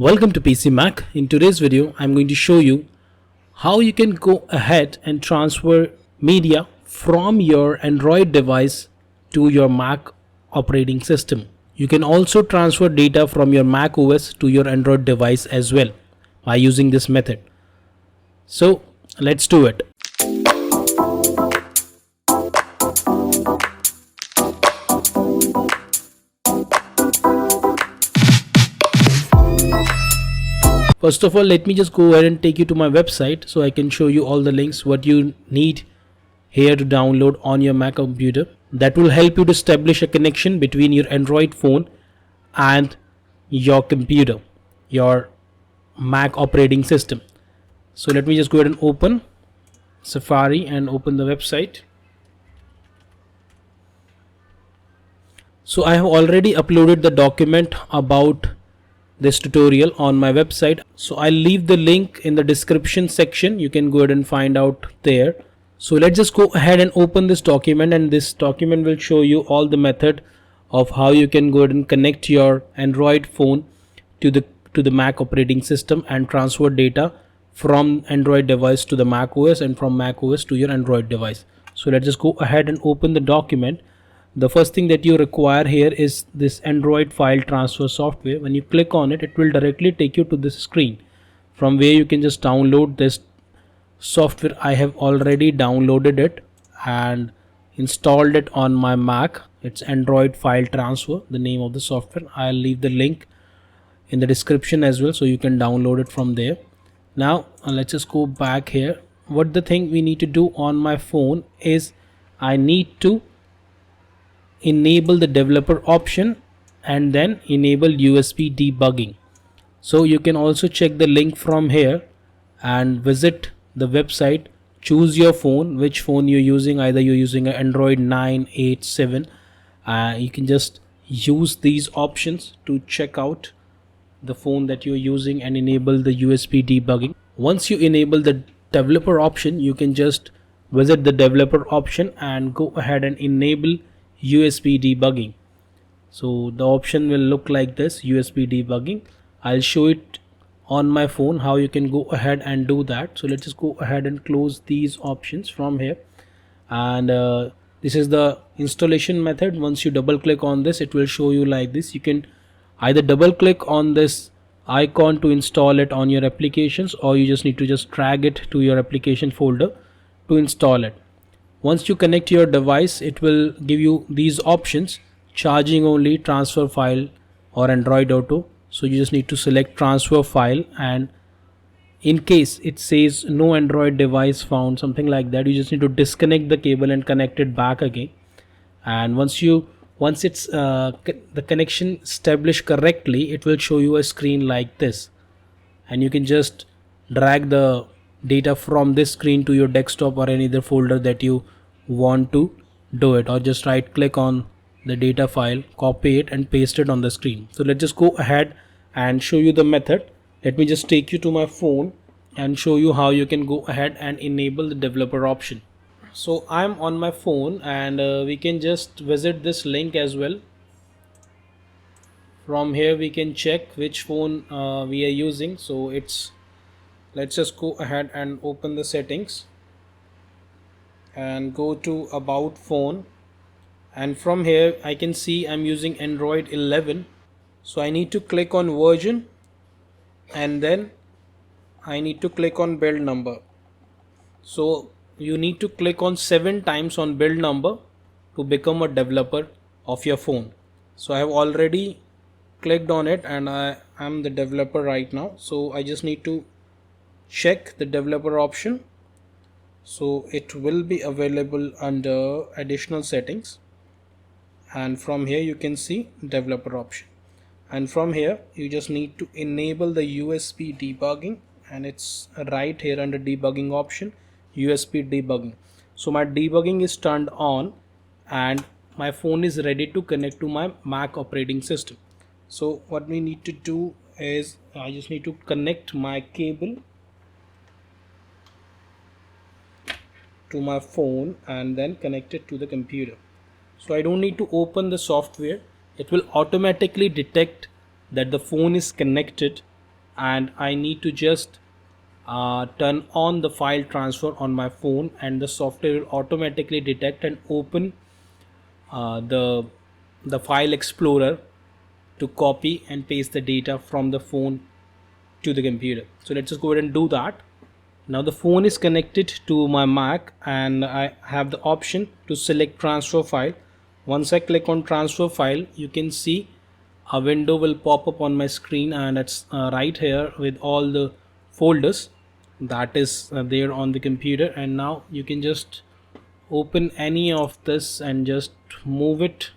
Welcome to PC Mac. In today's video, I'm going to show you how you can go ahead and transfer media from your Android device to your Mac operating system. You can also transfer data from your Mac OS to your Android device as well by using this method. So let's do it. First of all, let me just go ahead and take you to my website so I can show you all the links what you need here to download on your Mac computer. That will help you to establish a connection between your Android phone and your computer, your Mac operating system. So let me just go ahead and open Safari and open the website. So I have already uploaded the document about this tutorial on my website, so I'll leave the link in the description section. You can go ahead and find out there. So let's just go ahead and open this document, and this document will show you all the method of how you can go ahead and connect your Android phone to the Mac operating system and transfer data from Android device to the Mac OS and from Mac OS to your Android device. So let's just go ahead and open the document. The first thing that you require here is this Android file transfer software. When you click on it, it will directly take you to this screen from where you can just download this software. I have already downloaded it and installed it on my Mac. It's Android file transfer, the name of the software. I'll leave the link in the description as well, so you can download it from there. Now let's just go back here. What the thing we need to do on my phone is I need to enable the developer option and then enable USB debugging. So you can also check the link from here and visit the website. Choose your phone, which phone you're using. Either you're using an Android 9, 8, 7. You can just use these options to check out the phone that you're using and enable the USB debugging. Once you enable the developer option, you can just visit the developer option and go ahead and enable USB debugging. So the option will look like this, USB debugging. I'll show it on my phone how you can go ahead and do that. So let's just go ahead and close these options from here, and this is the installation method. Once you double click on this, it will show you like this. You can either double click on this icon to install it on your applications, or you just need to just drag it to your application folder to install it. Once you connect your device, it will give you these options: charging only, transfer file, or Android Auto. So you just need to select transfer file, and in case it says no Android device found, something like that, you just need to disconnect the cable and connect it back again. And once it's the connection established correctly, it will show you a screen like this, and you can just drag the data from this screen to your desktop or any other folder that you want to do it, or just right click on the data file, copy it and paste it on the screen. So let's just go ahead and show you the method. Let me just take you to my phone and show you how you can go ahead and enable the developer option. So I'm on my phone, and we can just visit this link as well. From here we can check which phone we are using. So let's just go ahead and open the settings and go to about phone, and from here I can see I'm using Android 11. So I need to click on version, and then I need to click on build number. So you need to click on 7 times on build number to become a developer of your phone. So I have already clicked on it, and I am the developer right now. So I just need to check the developer option. So it will be available under additional settings, and from here you can see developer option, and from here you just need to enable the USB debugging, and it's right here under debugging option, USB debugging. So my debugging is turned on and my phone is ready to connect to my Mac operating system. So what we need to do is I just need to connect my cable to my phone and then connect it to the computer. So I don't need to open the software. It will automatically detect that the phone is connected and I need to just turn on the file transfer on my phone, and the software will automatically detect and open the file explorer to copy and paste the data from the phone to the computer. So let's just go ahead and do that. Now the phone is connected to my Mac, and I have the option to select transfer file. Once I click on transfer file, you can see a window will pop up on my screen, and it's right here with all the folders that is there on the computer. And now you can just open any of this and just move it.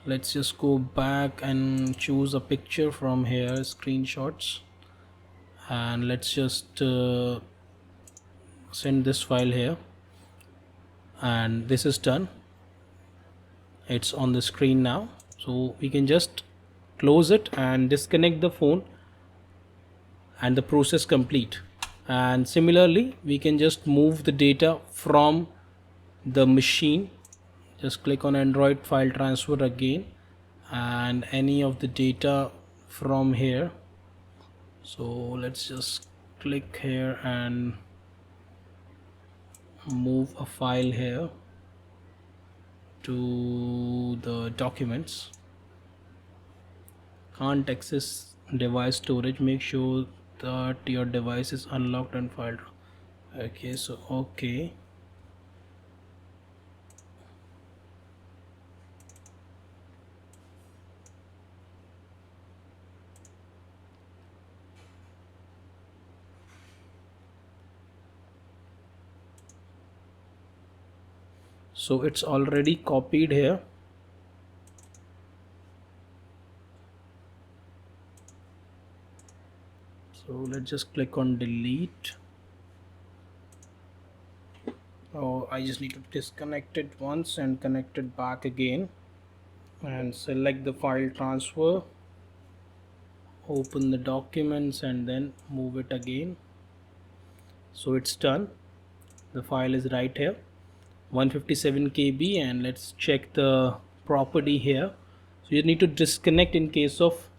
Let's just go back and choose a picture from here, screenshots, and let's just send this file here, and this is done. It's on the screen now, so we can just close it and disconnect the phone, and the process complete. And similarly, we can just move the data from the machine. Just click on Android file transfer again, and any of the data from here. So let's just click here and move a file here to the documents. Can't access device storage. Make sure that your device is unlocked and filed. Okay, so okay. So it's already copied here. So let's just click on delete. Oh, I just need to disconnect it once and connect it back again, and select the file transfer, open the documents, and then move it again. So it's done. The file is right here, 157 KB, and let's check the property here. So you need to disconnect in case of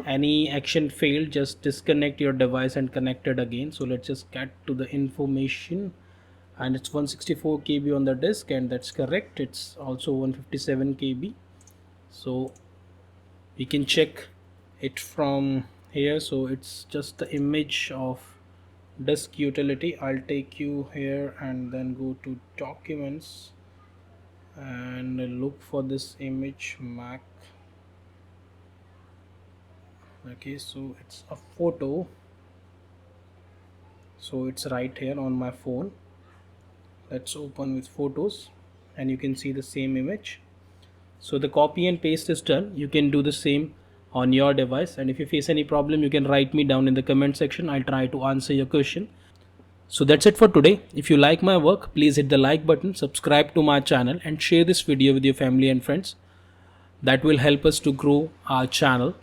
any action failed. Just disconnect your device and connect it again. So let's just get to the information, and it's 164 KB on the disk, and that's correct. It's also 157 KB. So we can check it from here. So it's just the image of disk utility. I'll take you here and then go to documents and look for this image Mac. Okay, so it's a photo, so it's right here on my phone. Let's open with photos, and you can see the same image. So the copy and paste is done. You can do the same on your device, and if you face any problem, you can write me down in the comment section. I'll try to answer your question. So that's it for today. If you like my work, please hit the like button, subscribe to my channel, and share this video with your family and friends. That will help us to grow our channel.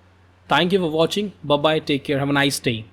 Thank you for watching. Bye bye. Take care. Have a nice day.